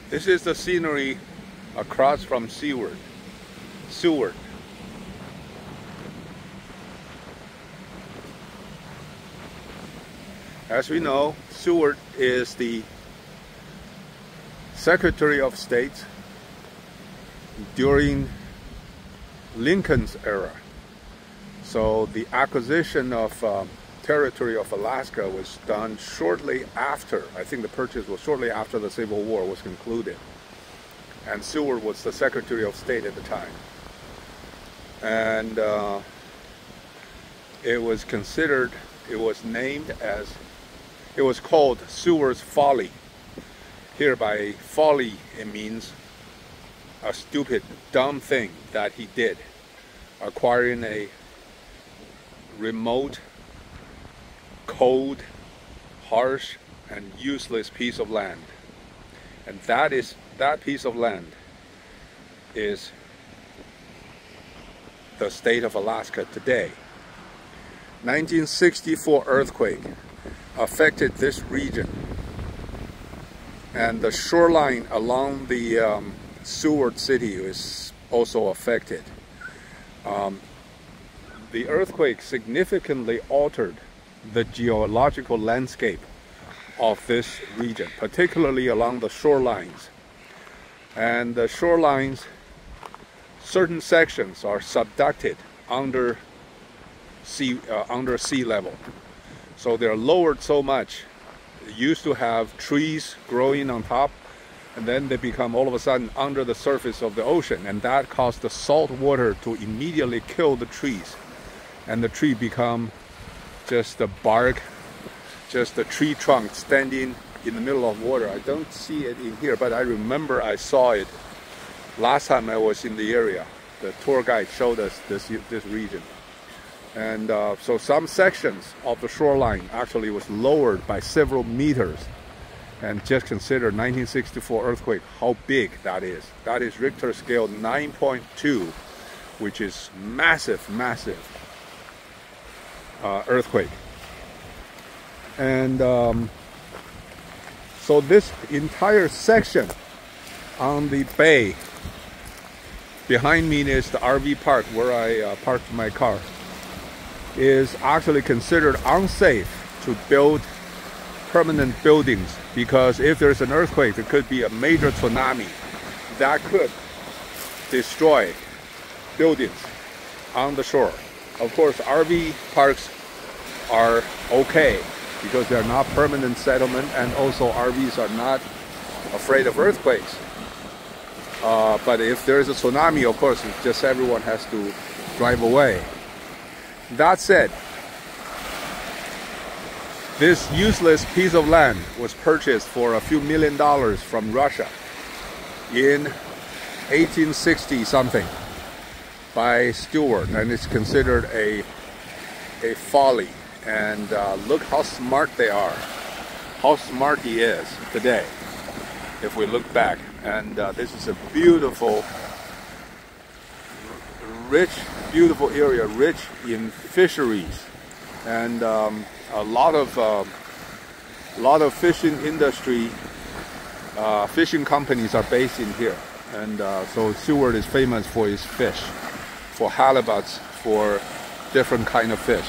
This is the scenery across from Seward. As we know, Seward is the Secretary of State during Lincoln's era. So the acquisition of territory of Alaska was done shortly after, I think the purchase was shortly after the Civil War was concluded. And Seward was the Secretary of State at the time. And it was considered, it was named as, it was called Seward's Folly. Hereby, folly, it means a stupid, dumb thing that he did, acquiring a remote, cold, harsh, and useless piece of land. And that piece of land is the state of Alaska today. 1964 earthquake affected this region, and the shoreline along the Seward City is also affected. The earthquake significantly altered the geological landscape of this region, particularly along the shorelines. And the shorelines, certain sections are subducted under sea level. So they're lowered so much. They used to have trees growing on top, and then they become all of a sudden under the surface of the ocean, and that caused the salt water to immediately kill the trees, and the tree become just the bark, just the tree trunk standing in the middle of water. I don't see it in here, but I remember I saw it last time I was in the area. The tour guide showed us this region. And so some sections of the shoreline actually was lowered by several meters. And just consider 1964 earthquake, how big that is. That is Richter scale 9.2, which is massive earthquake. And so this entire section on the bay, behind me is the RV park where I parked my car, is actually considered unsafe to build permanent buildings, because if there's an earthquake, there could be a major tsunami that could destroy buildings on the shore. Of course, RV parks are okay because they're not permanent settlement, and also RVs are not afraid of earthquakes. But if there's a tsunami, of course, it's just everyone has to drive away. That said, this useless piece of land was purchased for a few $1 million from Russia in 1860 something by Stewart, and it's considered a folly. And look how smart they are, how smart he is today, if we look back. And this is a beautiful, beautiful area, rich in fisheries, and a lot of fishing industry, fishing companies are based in here. And so Seward is famous for its fish, for halibuts, for different kind of fish.